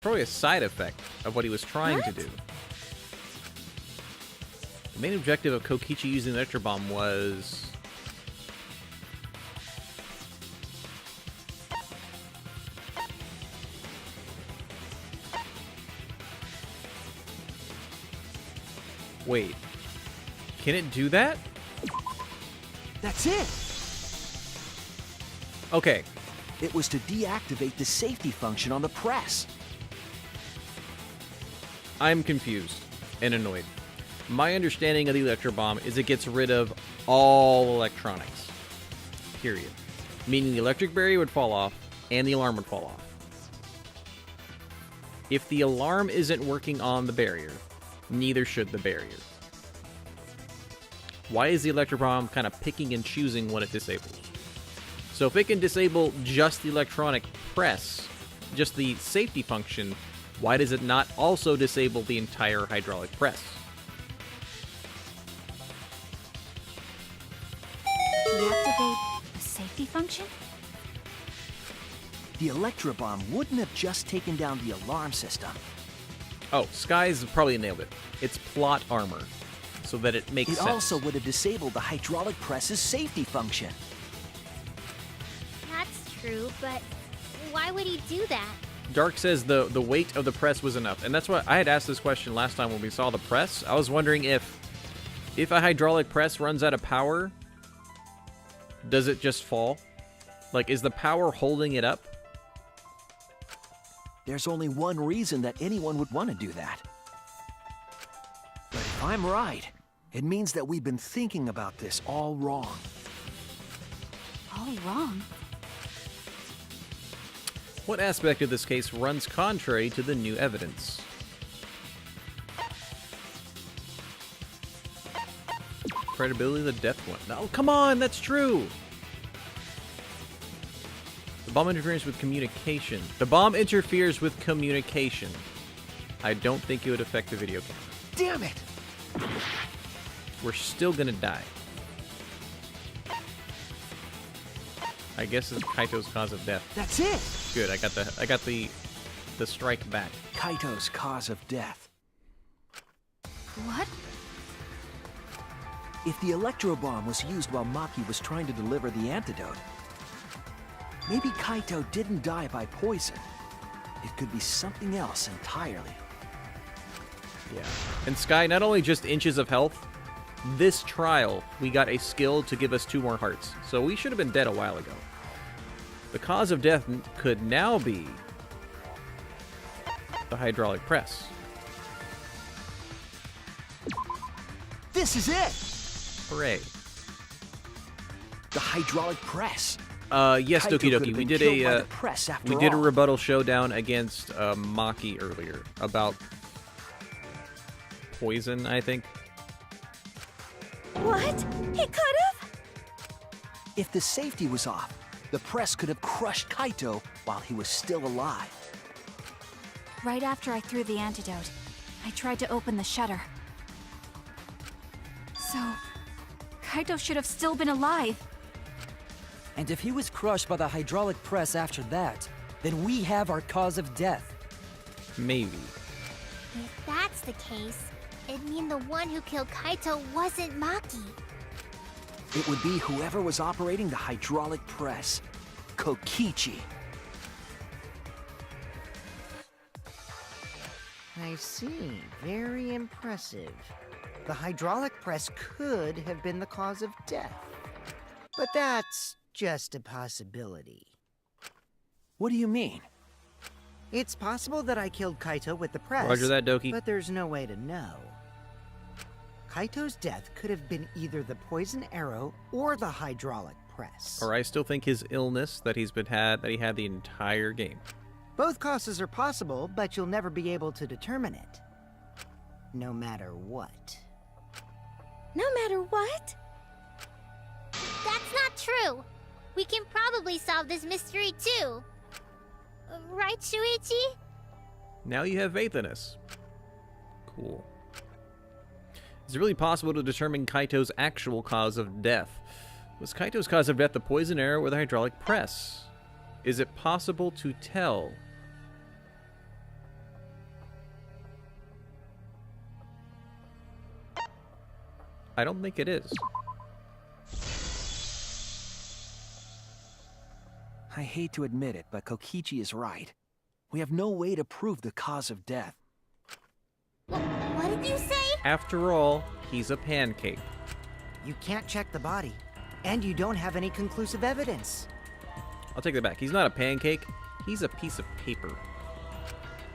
probably a side effect of what he was trying to do. The main objective of Kokichi using the electro bomb was... Wait. Can it do that? That's it! Okay. It was to deactivate the safety function on the press. I'm confused and annoyed. My understanding of the electro bomb is it gets rid of all electronics. Period. Meaning the electric barrier would fall off and the alarm would fall off. If the alarm isn't working on the barrier, neither should the barrier. Why is the electro bomb kind of picking and choosing what it disables? So if it can disable just the electronic press, just the safety function, why does it not also disable the entire hydraulic press? Deactivate the safety function? The electro bomb wouldn't have just taken down the alarm system. Oh, Sky's probably nailed it. It's plot armor, so that it makes sense. It also would have disabled the hydraulic press's safety function. That's true, but why would he do that? Dark says the weight of the press was enough, and that's what I had asked this question last time when we saw the press. I was wondering if a hydraulic press runs out of power, does it just fall? Like, is the power holding it up? There's only one reason that anyone would want to do that. But if I'm right, it means that we've been thinking about this all wrong. All wrong. What aspect of this case runs contrary to the new evidence? Credibility of the death one. No, come on, that's true! The bomb interferes with communication. The bomb interferes with communication. I don't think it would affect the video camera. Damn it! We're still gonna die. I guess it's Kaito's cause of death. That's it! Good, I got the strike back. Kaito's cause of death. What? If the electro bomb was used while Maki was trying to deliver the antidote, maybe Kaito didn't die by poison. It could be something else entirely. Yeah. And Sky, not only just inches of health, this trial, we got a skill to give us 2 more hearts. So we should have been dead a while ago. The cause of death could now be the hydraulic press. This is it! Hooray. The hydraulic press. Yes, Kaito Doki could Doki. have We been did killed by a the press after we did a all. rebuttal showdown against Maki earlier about poison, I think. What? He could have? If the safety was off, the press could have crushed Kaito while he was still alive. Right after I threw the antidote, I tried to open the shutter. So, Kaito should have still been alive. And if he was crushed by the hydraulic press after that, then we have our cause of death. Maybe. If that's the case, it'd mean the one who killed Kaito wasn't Maki. It would be whoever was operating the hydraulic press. Kokichi. I see. Very impressive. The hydraulic press could have been the cause of death. But that's just a possibility. What do you mean? It's possible that I killed Kaito with the press. Roger that, Doki. But there's no way to know. Kaito's death could have been either the poison arrow or the hydraulic press. Or I still think his illness that he had the entire game. Both causes are possible, but you'll never be able to determine it. No matter what. No matter what? That's not true. We can probably solve this mystery too. Right, Shuichi? Now you have faith in us. Cool. Is it really possible to determine Kaito's actual cause of death? Was Kaito's cause of death the poison arrow or the hydraulic press? Is it possible to tell? I don't think it is. I hate to admit it, but Kokichi is right. We have no way to prove the cause of death. What did you say? After all, he's a pancake. You can't check the body, and you don't have any conclusive evidence. I'll take that back. He's not a pancake. He's a piece of paper.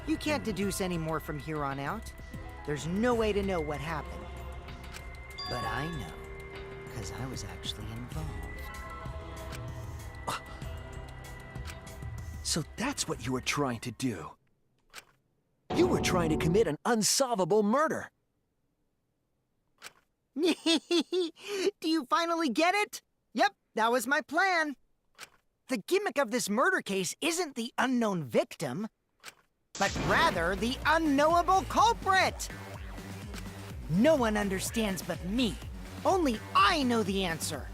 You can't deduce any more from here on out. There's no way to know what happened. But I know, because I was actually involved. So that's what you were trying to do. You were trying to commit an unsolvable murder. Do you finally get it? Yep, that was my plan. The gimmick of this murder case isn't the unknown victim, but rather the unknowable culprit. No one understands but me. Only I know the answer.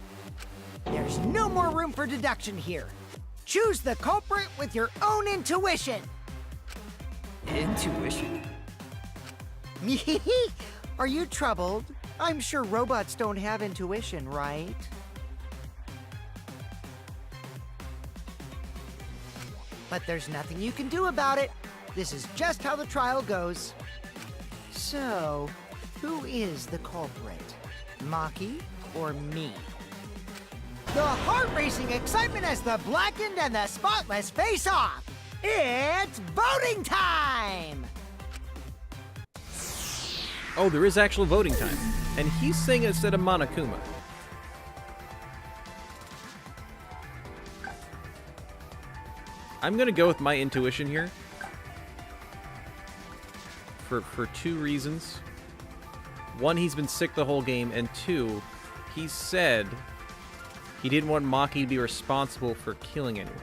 There's no more room for deduction here. Choose the culprit with your own intuition. Intuition? Are you troubled? I'm sure robots don't have intuition, right? But there's nothing you can do about it. This is just how the trial goes. So, who is the culprit? Maki or me? The heart-racing excitement as the blackened and the spotless face off. It's voting time! Oh, there is actual voting time. And he's saying it instead of Monokuma. I'm gonna go with my intuition here. For two reasons. One, he's been sick the whole game, and two, he said he didn't want Maki to be responsible for killing anyone.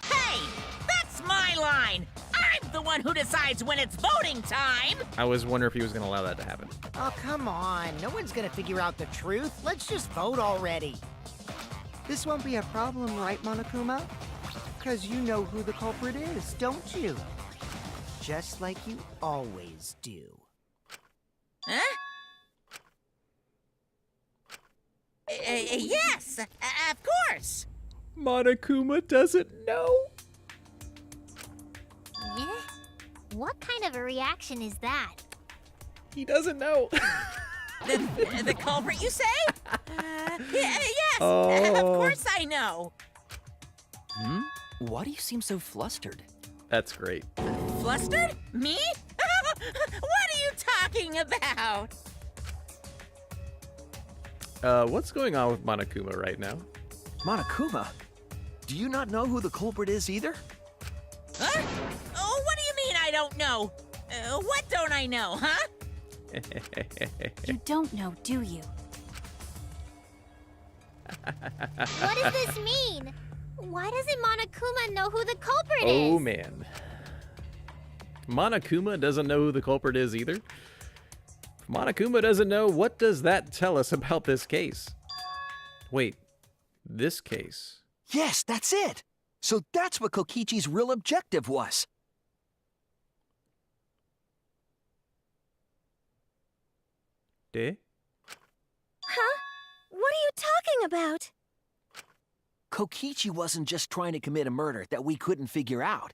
Hey! That's my line! I'm the one who decides when it's voting time! I was wondering if he was gonna allow that to happen. Oh, come on. No one's gonna figure out the truth. Let's just vote already. This won't be a problem, right, Monokuma? Because you know who the culprit is, don't you? Just like you always do. Huh? Yes, of course. Monokuma doesn't know. Yeah? What kind of a reaction is that? He doesn't know. The culprit, you say? Yes, Oh. of course I know. Why do you seem so flustered? That's great. Flustered? Me? What are you talking about? What's going on with Monokuma right now? Monokuma? Do you not know who the culprit is either? Huh? Oh, what do you mean I don't know? What don't I know, huh? You don't know, do you? What does this mean? Why doesn't Monokuma know who the culprit is? Oh, man. Monokuma doesn't know who the culprit is either? If Monokuma doesn't know, what does that tell us about this case? Wait, this case? Yes, that's it. So that's what Kokichi's real objective was. Eh? Huh? What are you talking about? Kokichi wasn't just trying to commit a murder that we couldn't figure out.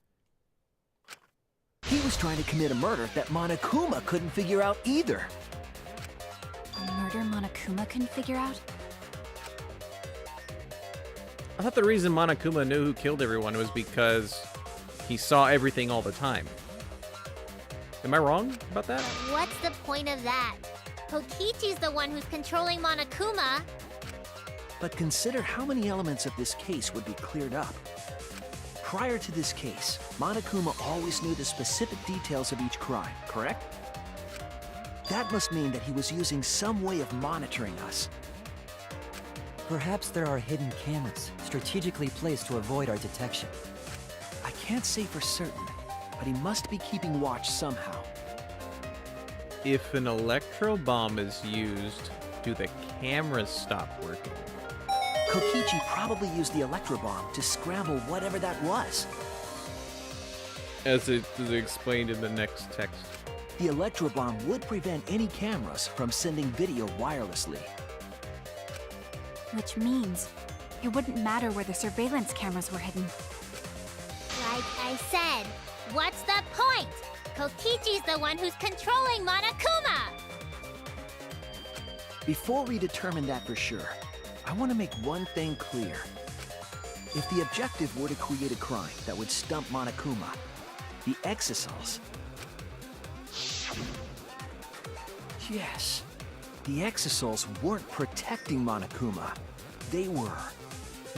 He was trying to commit a murder that Monokuma couldn't figure out either. A murder Monokuma couldn't figure out? I thought the reason Monokuma knew who killed everyone was because he saw everything all the time. Am I wrong about that? What's the point of that? Kokichi's the one who's controlling Monokuma. But consider how many elements of this case would be cleared up. Prior to this case, Monokuma always knew the specific details of each crime, correct? That must mean that he was using some way of monitoring us. Perhaps there are hidden cameras strategically placed to avoid our detection. I can't say for certain, but he must be keeping watch somehow. If an electro bomb is used, do the cameras stop working? Kokichi probably used the electro bomb to scramble whatever that was. As it is explained in the next text. The electro bomb would prevent any cameras from sending video wirelessly. Which means it wouldn't matter where the surveillance cameras were hidden. Like I said, what's the point? Kokichi's the one who's controlling Monokuma! Before we determine that for sure, I want to make one thing clear. If the objective were to create a crime that would stump Monokuma, the exosols... Yes, the exosols weren't protecting Monokuma. They were.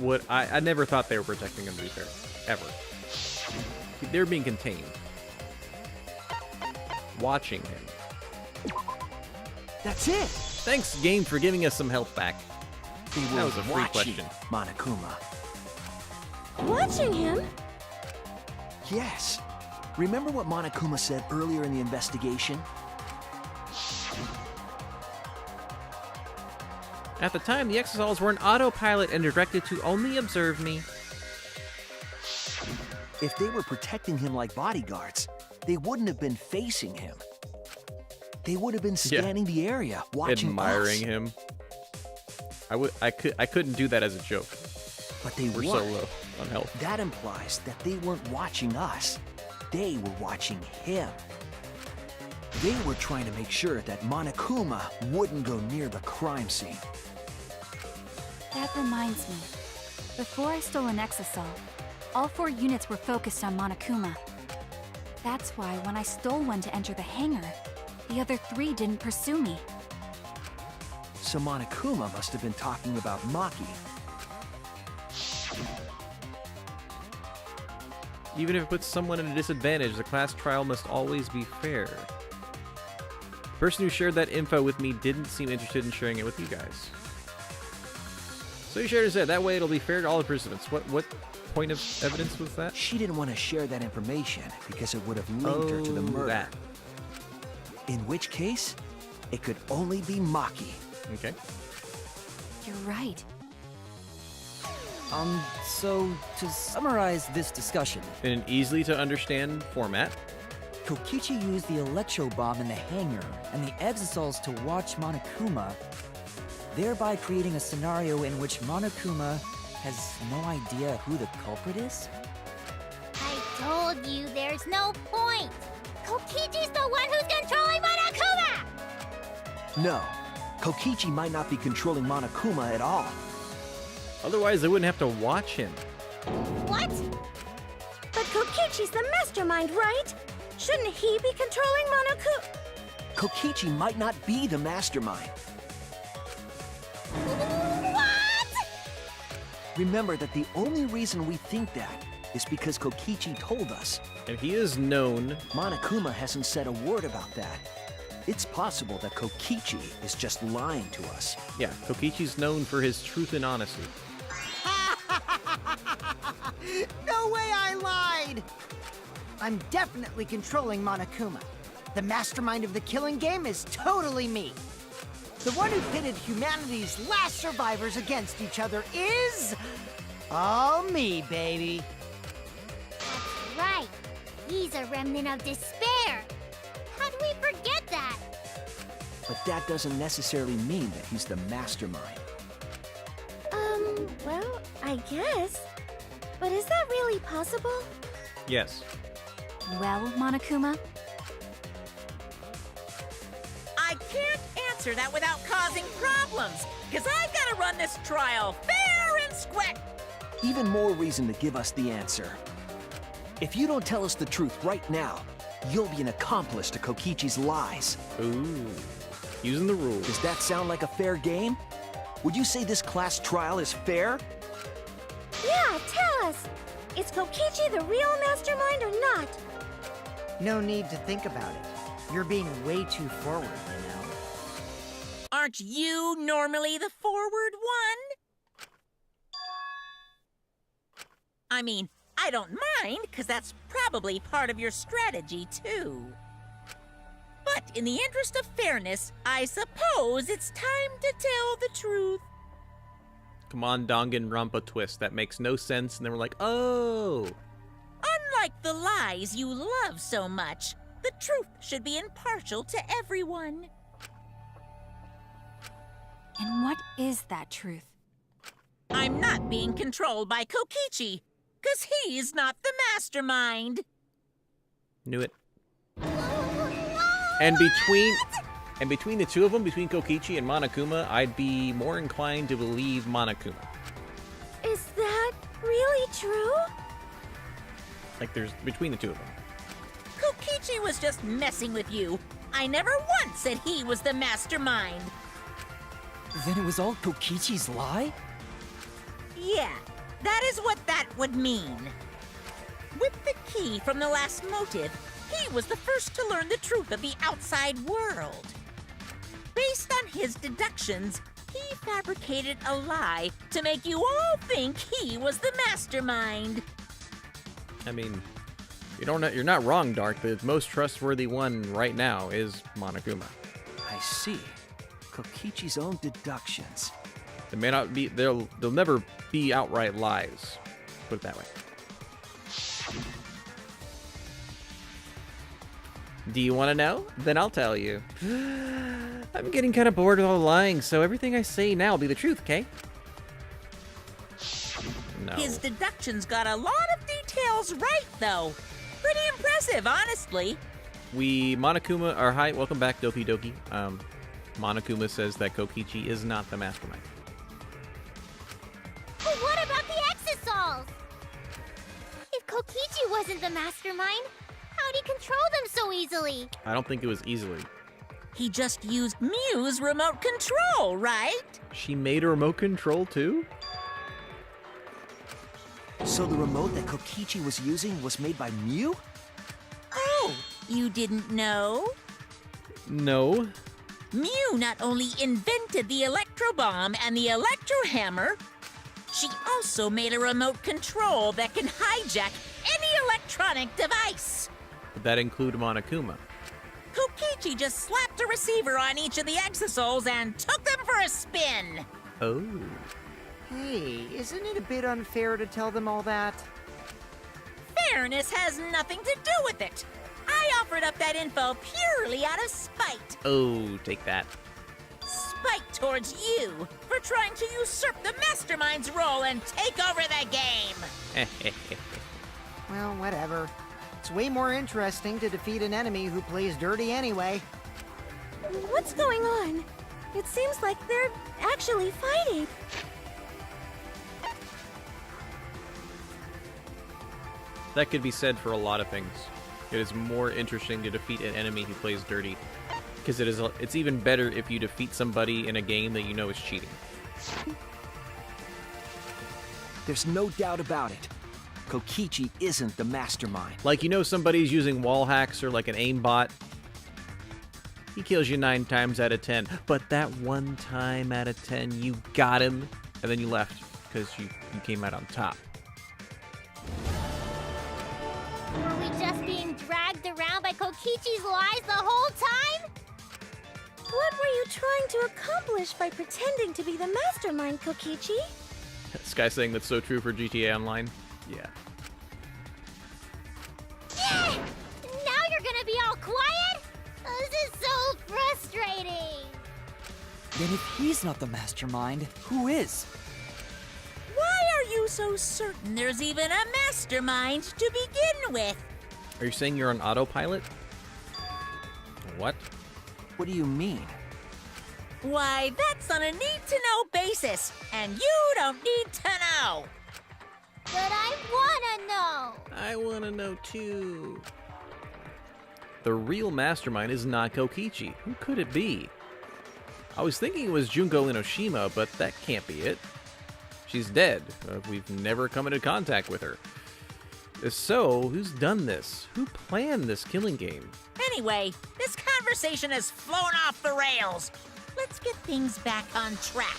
What I never thought they were protecting him, to be fair. Ever. They were being contained. Watching him. That's it! Thanks, game, for giving us some health back. They were That was a free watching question. Monokuma. Watching him? Yes. Remember what Monokuma said earlier in the investigation? At the time, the exosols were an autopilot and directed to only observe me. If they were protecting him like bodyguards, they wouldn't have been facing him. They would have been scanning the area, watching Admiring us. him. I couldn't do that as a joke. But they We're weren't. so low on health. That implies that they weren't watching us. They were watching him. They were trying to make sure that Monokuma wouldn't go near the crime scene. That reminds me. Before I stole an exosol, all 4 units were focused on Monokuma. That's why when I stole one to enter the hangar, the other 3 didn't pursue me. So Monokuma must have been talking about Maki. Even if it puts someone at a disadvantage, the class trial must always be fair. The person who shared that info with me didn't seem interested in sharing it with you guys. So you shared it said, that way it'll be fair to all the participants. What point of evidence was that? She didn't want to share that information because it would have linked her to the murder. That. In which case, it could only be Maki. Okay. You're right. So to summarize this discussion, In an easily to understand format. Kokichi used the electro bomb in the hangar and the exosols to watch Monokuma, thereby creating a scenario in which Monokuma has no idea who the culprit is? I told you there's no point! Kokichi's the one who's controlling Monokuma! No, Kokichi might not be controlling Monokuma at all. Otherwise, they wouldn't have to watch him. What? But Kokichi's the mastermind, right? Shouldn't he be controlling Monokuma? Kokichi might not be the mastermind. What? Remember that the only reason we think that is because Kokichi told us. And he is known. Monokuma hasn't said a word about that. It's possible that Kokichi is just lying to us. Yeah, Kokichi's known for his truth and honesty. No way I lied! I'm definitely controlling Monokuma. The mastermind of the killing game is totally me. The one who pitted humanity's last survivors against each other is... all me, baby. That's right. He's a remnant of despair. How'd we forget that? But that doesn't necessarily mean that he's the mastermind. Well, I guess. But is that really possible? Yes. Well, Monokuma, I can't answer that without causing problems, because I've got to run this trial fair and square. Even more reason to give us the answer. If you don't tell us the truth right now, you'll be an accomplice to Kokichi's lies. Ooh. Using the rules. Does that sound like a fair game? Would you say this class trial is fair? Yeah, tell us! Is Kokichi the real mastermind or not? No need to think about it. You're being way too forward, you know? Aren't you normally the forward one? I mean, I don't mind, because that's probably part of your strategy, too. But in the interest of fairness, I suppose it's time to tell the truth. Come on, Danganronpa twist. That makes no sense. And then we're like, oh. Like the lies you love so much, the truth should be impartial to everyone. And what is that truth? I'm not being controlled by Kokichi, 'cause he's not the mastermind. Knew it. And between the two of them, between Kokichi and Monokuma, I'd be more inclined to believe Monokuma. Is that really true? Like, there's between the two of them. Kokichi was just messing with you. I never once said he was the mastermind. Then it was all Kokichi's lie? Yeah, that is what that would mean. With the key from the last motive, he was the first to learn the truth of the outside world. Based on his deductions, he fabricated a lie to make you all think he was the mastermind. I mean, you're not wrong, Dark. The most trustworthy one right now is Monokuma. I see. Kokichi's own deductions. They may not be. They'll never be outright lies. Put it that way. Do you want to know? Then I'll tell you. I'm getting kind of bored with all the lying, so everything I say now will be the truth, okay? No. His deductions got a lot of details right, though. Pretty impressive, honestly. Monokuma, or hi, welcome back, Doki Doki. Monokuma says that Kokichi is not the mastermind. But what about the Exosols? If Kokichi wasn't the mastermind, how'd he control them so easily? I don't think it was easily. He just used Mew's remote control, right? She made a remote control too? So the remote that Kokichi was using was made by Mew? Oh, you didn't know? No. Mew not only invented the electro bomb and the electro hammer, she also made a remote control that can hijack any electronic device. Would that include Monokuma? Kokichi just slapped a receiver on each of the Exosols and took them for a spin. Oh. Hey, isn't it a bit unfair to tell them all that? Fairness has nothing to do with it. I offered up that info purely out of spite. Oh, take that. Spite towards you for trying to usurp the mastermind's role and take over the game. Well, whatever. It's way more interesting to defeat an enemy who plays dirty anyway. What's going on? It seems like they're actually fighting. That could be said for a lot of things. It is more interesting to defeat an enemy who plays dirty, because it's even better if you defeat somebody in a game that you know is cheating. There's no doubt about it. Kokichi isn't the mastermind. Like, you know somebody's using wall hacks or like an aimbot. He kills you 9 times out of 10, but that one time out of 10 you got him, and then you left because you came out on top. Were we just being dragged around by Kokichi's lies the whole time? What were you trying to accomplish by pretending to be the mastermind, Kokichi? This guy saying that's so true for GTA Online. Yeah. Yeah! Now you're gonna be all quiet? This is so frustrating. Then if he's not the mastermind, who is? Why are you so certain there's even a mastermind to begin with? Are you saying you're on autopilot? What? What do you mean? Why, that's on a need-to-know basis, and you don't need to know. But I wanna know. I want to know too. The real mastermind is not Kokichi. Who could it be? I was thinking it was Junko Inoshima, but that can't be it. She's dead. We've never come into contact with her. If so, who's done this? Who planned this killing game? Anyway, this conversation has flown off the rails. Let's get things back on track.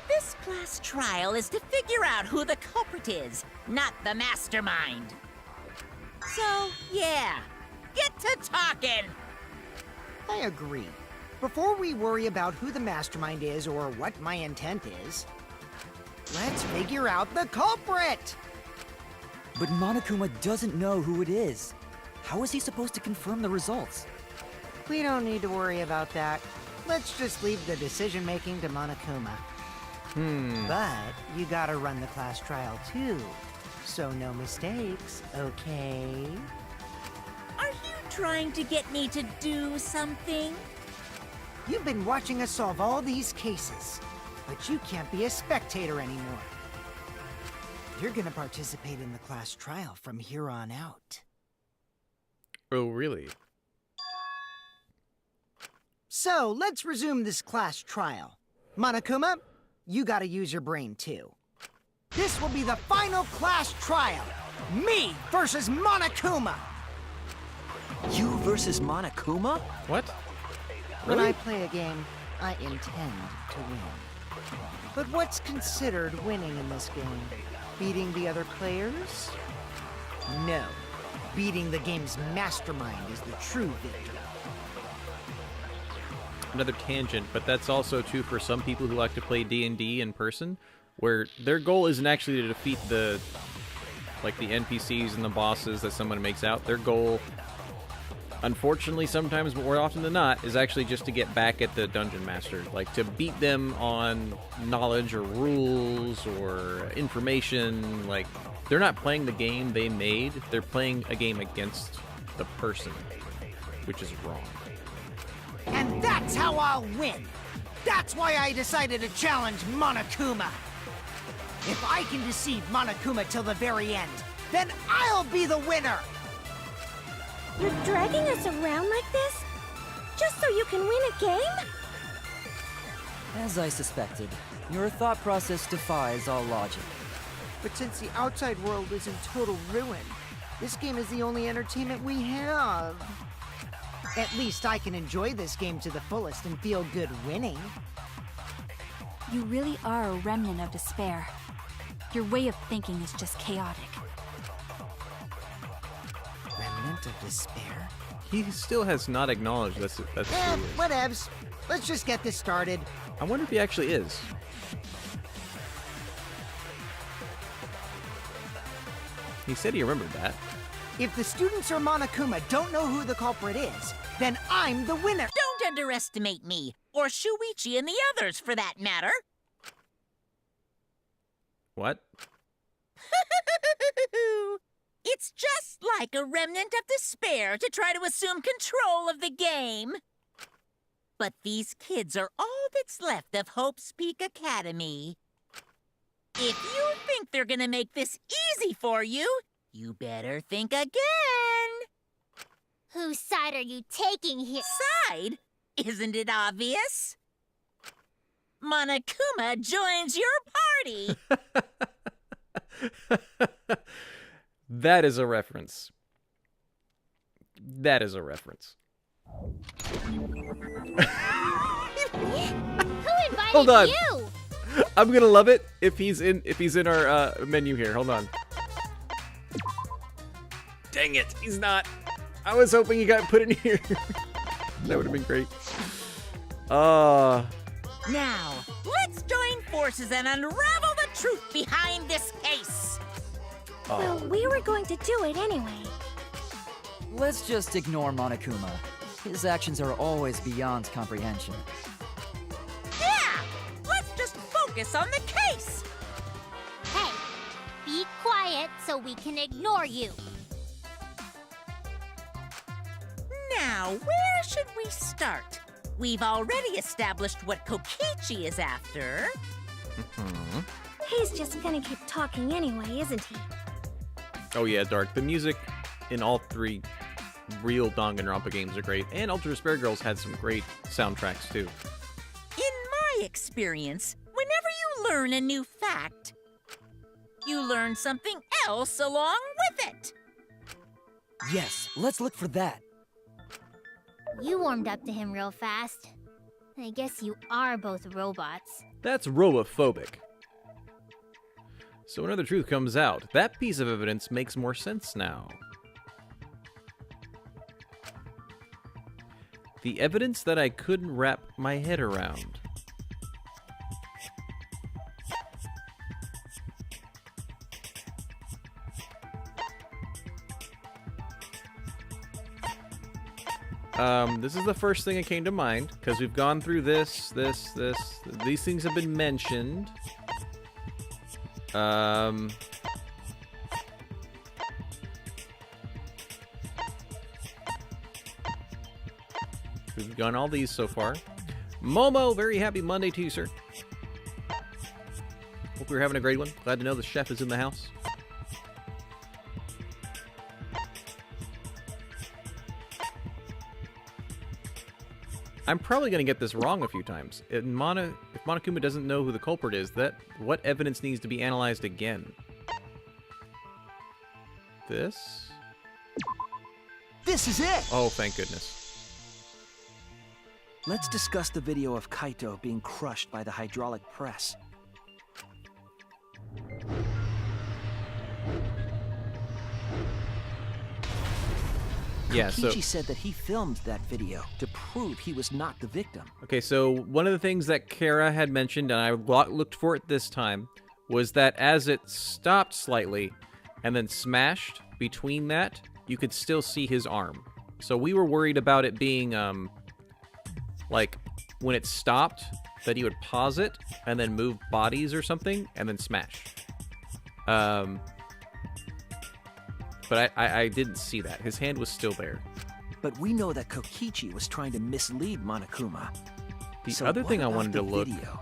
This class trial is to figure out who the culprit is, not the mastermind. So, yeah, get to talking. I agree. Before we worry about who the mastermind is or what my intent is, let's figure out the culprit! But Monokuma doesn't know who it is. How is he supposed to confirm the results? We don't need to worry about that. Let's just leave the decision-making to Monokuma. But you gotta run the class trial too. So no mistakes, okay? Are you trying to get me to do something? You've been watching us solve all these cases, but you can't be a spectator anymore. You're gonna participate in the class trial from here on out. Oh, really? So, let's resume this class trial. Monokuma, you gotta use your brain too. This will be the final class trial. Me versus Monokuma. You versus Monokuma? What? When Really? I play a game, I intend to win. But what's considered winning in this game? Beating the other players? No. Beating the game's mastermind is the true victor. Another tangent, but that's also true for some people who like to play D&D in person, where their goal isn't actually to defeat the NPCs and the bosses that someone makes out. Their goal, unfortunately, sometimes more often than not, is actually just to get back at the dungeon master, like to beat them on knowledge or rules or information. Like, they're not playing the game they made, they're playing a game against the person, which is wrong. And that's how I'll win! That's why I decided to challenge Monokuma! If I can deceive Monokuma till the very end, then I'll be the winner! You're dragging us around like this? Just so you can win a game? As I suspected, your thought process defies all logic. But since the outside world is in total ruin, this game is the only entertainment we have. At least I can enjoy this game to the fullest and feel good winning. You really are a remnant of despair. Your way of thinking is just chaotic. Remnant of despair? He still has not acknowledged that's true. Whatevs. Let's just get this started. I wonder if he actually is. He said he remembered that. If the students or Monokuma don't know who the culprit is, then I'm the winner! Don't underestimate me, or Shuichi and the others, for that matter. What? It's just like a remnant of despair to try to assume control of the game. But these kids are all that's left of Hope's Peak Academy. If you think they're gonna make this easy for you, you better think again. Whose side are you taking here? Side? Isn't it obvious? Monokuma joins your party. That is a reference. That is a reference. Who invited Hold on. you? I'm gonna love it if he's in our menu here. Hold on. Dang it, he's not. I was hoping he got put in here. That would have been great. Now, let's join forces and unravel the truth behind this case. Well, we were going to do it anyway. Let's just ignore Monokuma. His actions are always beyond comprehension. Yeah! Let's just focus on the case. Hey, be quiet so we can ignore you. Now, where should we start? We've already established what Kokichi is after. He's just gonna keep talking anyway, isn't he? Oh yeah, Dark. The music in all three real Danganronpa games are great, and Ultra Despair Girls had some great soundtracks too. In my experience, whenever you learn a new fact, you learn something else along with it. Yes, let's look for that. You warmed up to him real fast. I guess you are both robots. That's robophobic. So another truth comes out. That piece of evidence makes more sense now. The evidence that I couldn't wrap my head around. This is the first thing that came to mind, because we've gone through this. These things have been mentioned. We've done all these so far. Momo, very happy Monday to you, sir. Hope you're having a great one. Glad to know the chef is in the house. I'm probably going to get this wrong a few times. If Monokuma doesn't know who the culprit is, what evidence needs to be analyzed again? This? This is it! Oh, thank goodness. Let's discuss the video of Kaito being crushed by the hydraulic press. Yeah, so Kokichi said that he filmed that video to prove he was not the victim. okay, so one of the things that Kara had mentioned, and I looked for it this time, was that as it stopped slightly and then smashed between that, you could still see his arm. So we were worried about it being, like, when it stopped, that he would pause it and then move bodies or something and then smash. But I didn't see that. His hand was still there. But we know that Kokichi was trying to mislead Monokuma. The So other what thing I about wanted to the look video?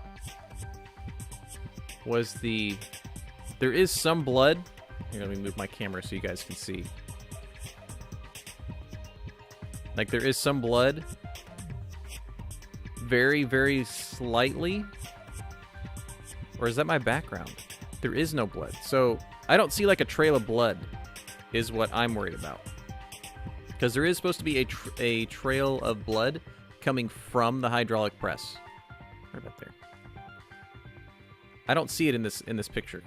was there is some blood. Here, let me move my camera so you guys can see. Like, there is some blood. Very, very slightly. Or is that my background? There is no blood. So, I don't see, like, a trail of blood is what I'm worried about. Because there is supposed to be a trail of blood coming from the hydraulic press. Right about there. I don't see it in this picture.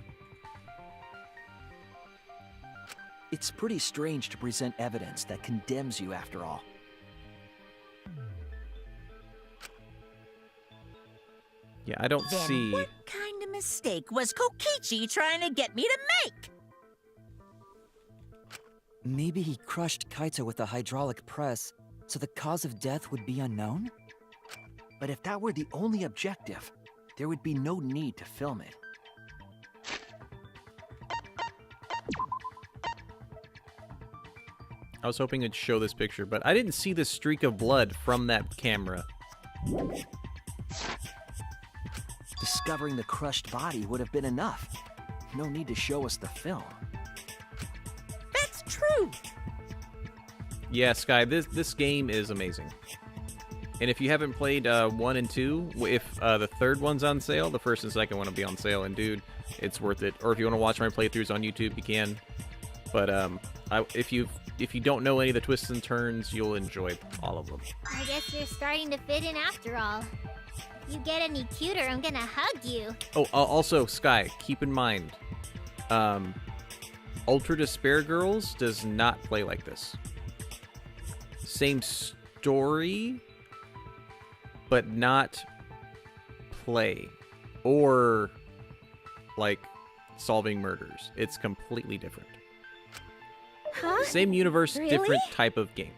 It's pretty strange to present evidence that condemns you after all. Yeah, I don't Then see... what kind of mistake was Kokichi trying to get me to make? Maybe he crushed Kaito with the hydraulic press, so the cause of death would be unknown? But if that were the only objective, there would be no need to film it. I was hoping it'd show this picture, but I didn't see the streak of blood from that camera. Discovering the crushed body would have been enough. No need to show us the film. That's true. Yeah, Sky, this game is amazing. And if you haven't played 1 and 2, if the third one's on sale, the first and second one will be on sale, and dude, it's worth it. Or if you want to watch my playthroughs on YouTube, you can. But if you don't know any of the twists and turns, you'll enjoy all of them. I guess you're starting to fit in after all. If you get any cuter, I'm gonna hug you. Oh, also, Sky, keep in mind, Ultra Despair Girls does not play like this. Same story, but not play or like solving murders. It's completely different. Huh? Same universe, Really? different type of game.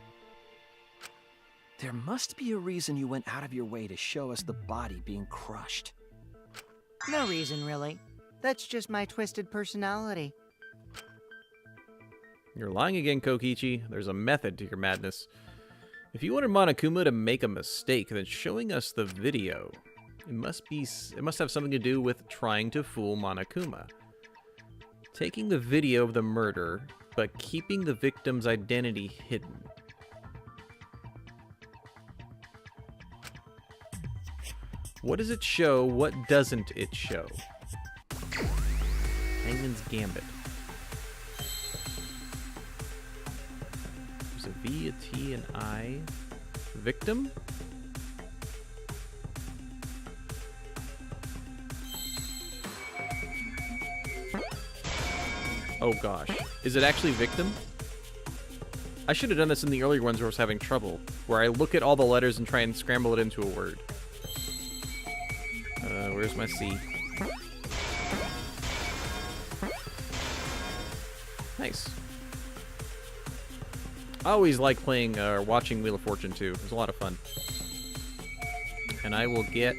There must be a reason you went out of your way to show us the body being crushed. No reason, really. That's just my twisted personality. You're lying again, Kokichi. There's a method to your madness. If you wanted Monokuma to make a mistake, then showing us the video, it must have something to do with trying to fool Monokuma. Taking the video of the murder, but keeping the victim's identity hidden. What does it show? What doesn't it show? Hangman's Gambit. There's a V, a T, an I. Victim? Oh gosh. Is it actually victim? I should have done this in the earlier ones where I was having trouble, where I look at all the letters and try and scramble it into a word. Where's my C? Nice. I always like playing or watching Wheel of Fortune too. It's a lot of fun. And I will get...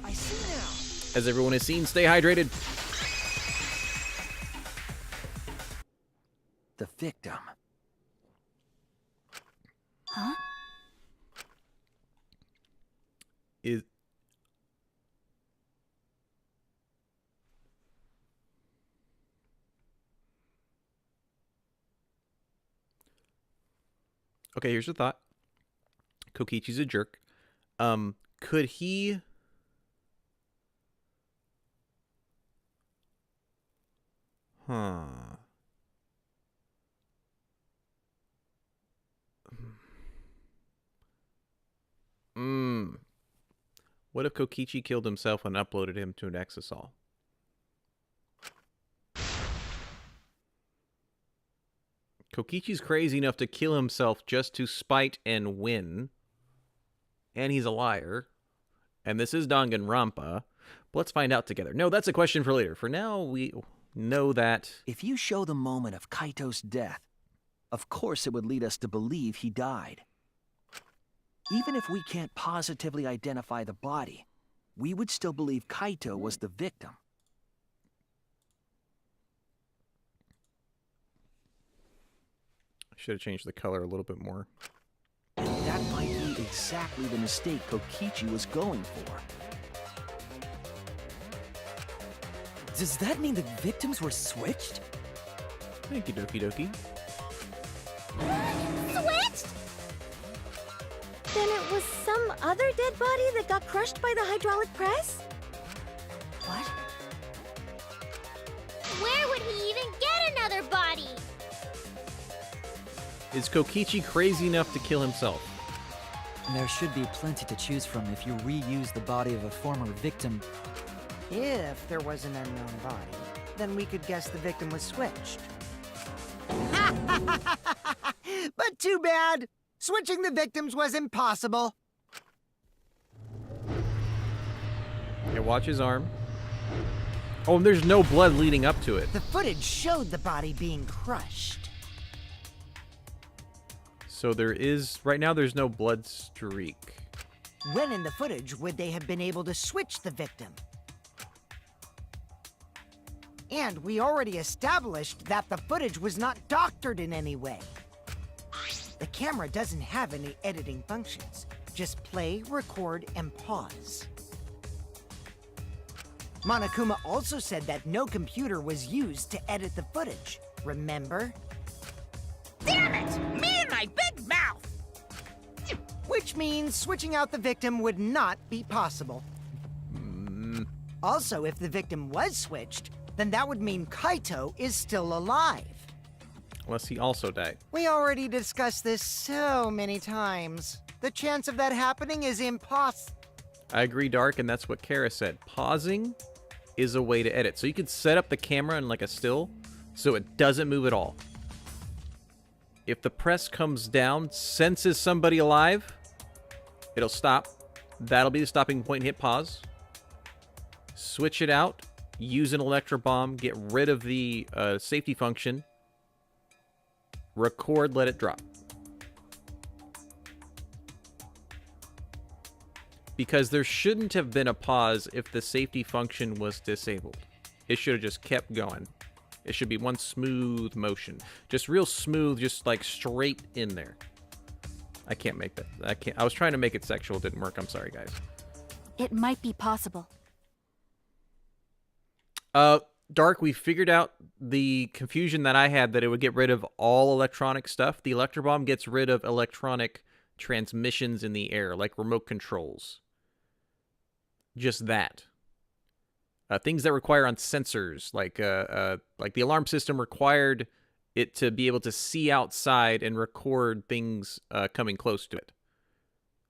I see now. As everyone has seen, stay hydrated. The victim. Huh? Is... Okay, here's the thought. Kokichi's a jerk. Could he... Huh. What if Kokichi killed himself and uploaded him to an exosol? Kokichi's crazy enough to kill himself just to spite and win. And he's a liar. And this is Danganronpa. But let's find out together. No, that's a question for later. For now, we know that... If you show the moment of Kaito's death, of course it would lead us to believe he died. Even if we can't positively identify the body, we would still believe Kaito was the victim. I should have changed the color a little bit more. And that might be exactly the mistake Kokichi was going for. Does that mean the victims were switched? Thank you, Doki Doki. Switched? Then it was some other dead body that got crushed by the hydraulic press? What? Where would he even get another body? Is Kokichi crazy enough to kill himself? There should be plenty to choose from if you reuse the body of a former victim. If there was an unknown body, then we could guess the victim was switched. But too bad! Switching the victims was impossible. Okay, watch his arm. Oh, and there's no blood leading up to it. The footage showed the body being crushed. So there is... Right now, there's no blood streak. When in the footage would they have been able to switch the victim? And we already established that the footage was not doctored in any way. The camera doesn't have any editing functions. Just play, record, and pause. Monokuma also said that no computer was used to edit the footage. Remember? Damn it! Me and my big mouth! Which means switching out the victim would not be possible. Also, if the victim was switched, then that would mean Kaito is still alive. Unless he also died. We already discussed this so many times. The chance of that happening is impossible. I agree, Dark, and that's what Kara said. Pausing is a way to edit. So you could set up the camera in like a still so it doesn't move at all. If the press comes down, senses somebody alive, it'll stop. That'll be the stopping point. Hit pause. Switch it out. Use an electro bomb. Get rid of the safety function. Record, let it drop. Because there shouldn't have been a pause if the safety function was disabled. It should have just kept going. It should be one smooth motion. Just real smooth, just like straight in there. I can't make that. I was trying to make it sexual. It didn't work. I'm sorry, guys. It might be possible. Dark, we figured out the confusion that I had that it would get rid of all electronic stuff. The electro bomb gets rid of electronic transmissions in the air, like remote controls. Just that. Things that require on sensors, like the alarm system required it to be able to see outside and record things coming close to it.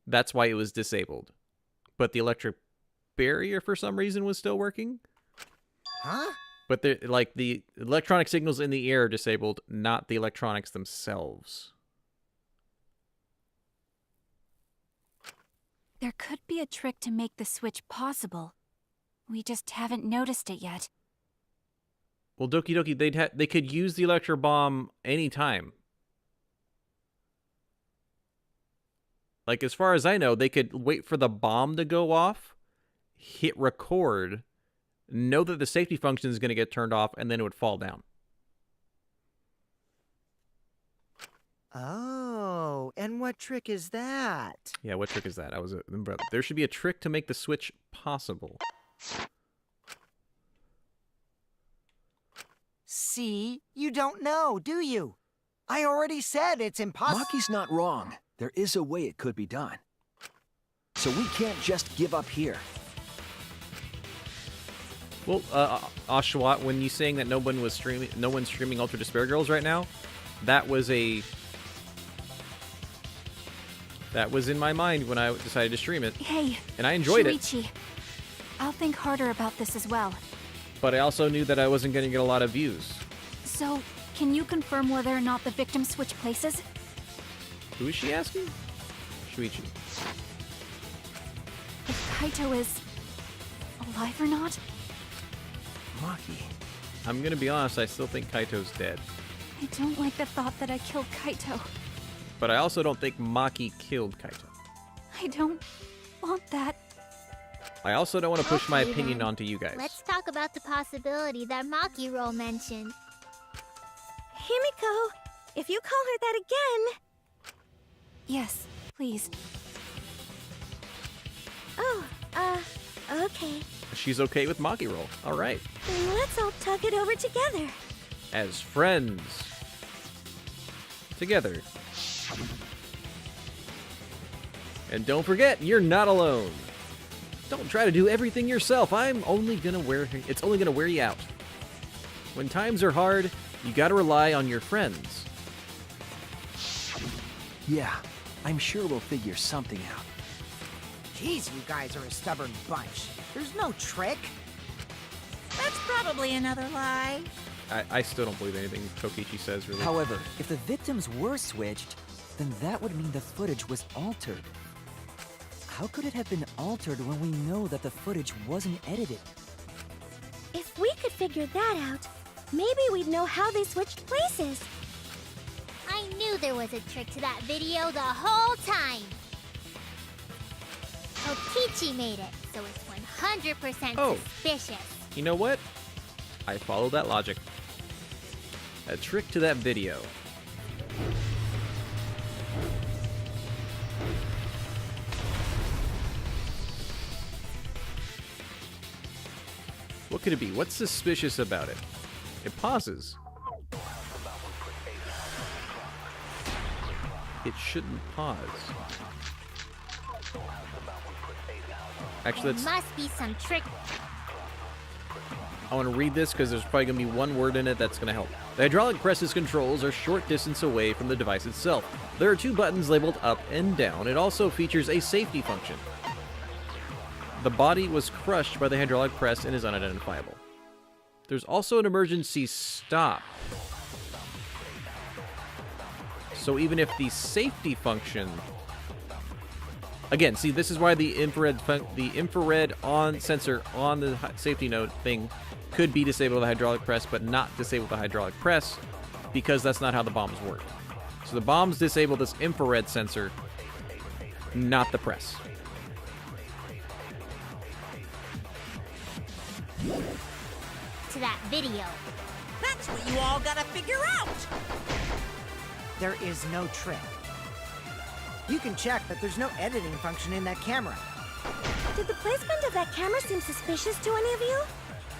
That's why it was disabled. But the electric barrier, for some reason, was still working. Huh? But the electronic signals in the air are disabled, not the electronics themselves. There could be a trick to make the switch possible. We just haven't noticed it yet. Well, Doki Doki, they could use the electro bomb anytime. Like, as far as I know, they could wait for the bomb to go off, hit record, know that the safety function is going to get turned off, and then it would fall down. Oh, and what trick is that? Yeah, what trick is that? There should be a trick to make the switch possible. See? You don't know, do you? I already said it's impossible. Maki's not wrong. There is a way it could be done. So we can't just give up here. Well, Oshawott, when you saying that no one's streaming Ultra Despair Girls right now, that was in my mind when I decided to stream it. Hey, and I enjoyed Shuichi, I'll think harder about this as well. But I also knew that I wasn't going to get a lot of views. So, can you confirm whether or not the victims switch places? Who is she asking? Shuichi. If Kaito is alive or not? Maki. I'm going to be honest, I still think Kaito's dead. I don't like the thought that I killed Kaito. But I also don't think Maki killed Kaito. I don't want that. I also don't want to push my Okay, opinion then. onto you guys. Let's talk about the possibility that Maki-Roll mentioned. Himiko, if you call her that again... Yes, please. Oh, okay. She's okay with Maki roll. All right. Then let's all talk it over together. As friends. Together. And don't forget, you're not alone. Don't try to do everything yourself. It's only gonna wear you out. When times are hard, you gotta rely on your friends. Yeah, I'm sure we'll figure something out. Jeez, you guys are a stubborn bunch. There's no trick. That's probably another lie. I still don't believe anything Kokichi says, really. However, if the victims were switched, then that would mean the footage was altered. How could it have been altered when we know that the footage wasn't edited? If we could figure that out, maybe we'd know how they switched places. I knew there was a trick to that video the whole time. Kokichi made it, so it's 100% Oh. suspicious. You know what? I follow that logic. A trick to that video. What could it be? What's suspicious about it? It pauses. It shouldn't pause. Actually, There that's... must be some trick. I want to read this because there's probably going to be one word in it that's going to help. The hydraulic press's controls are short distance away from the device itself. There are two buttons labeled up and down. It also features a safety function. The body was crushed by the hydraulic press and is unidentifiable. There's also an emergency stop. So even if the safety function... Again, see, this is why the infrared on sensor on the safety node thing could be disabled with the hydraulic press, but not disabled with the hydraulic press, because that's not how the bombs work. So the bombs disable this infrared sensor, not the press. To that video. That's what you all gotta figure out. There is no trick. You can check, but there's no editing function in that camera. Did the placement of that camera seem suspicious to any of you?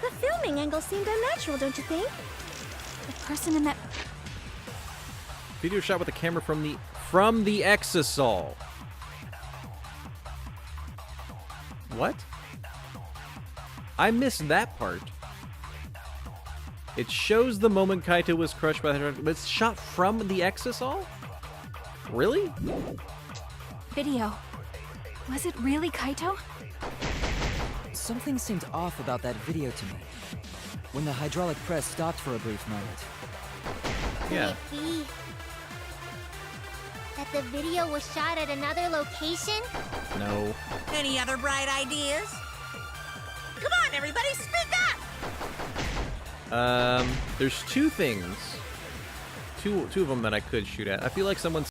The filming angle seemed unnatural, don't you think? The person in that... Video shot with a camera from the Exisal. What? I missed that part. It shows the moment Kaito was crushed by the hydraulic, but it's shot from the Exisal? Really? video. Was it really Kaito? Something seemed off about that video to me. When the hydraulic press stopped for a brief moment. Yeah. Could it be that the video was shot at another location? No. Any other bright ideas? Come on, everybody, speak up! There's two things. Two of them that I could shoot at. I feel like someone's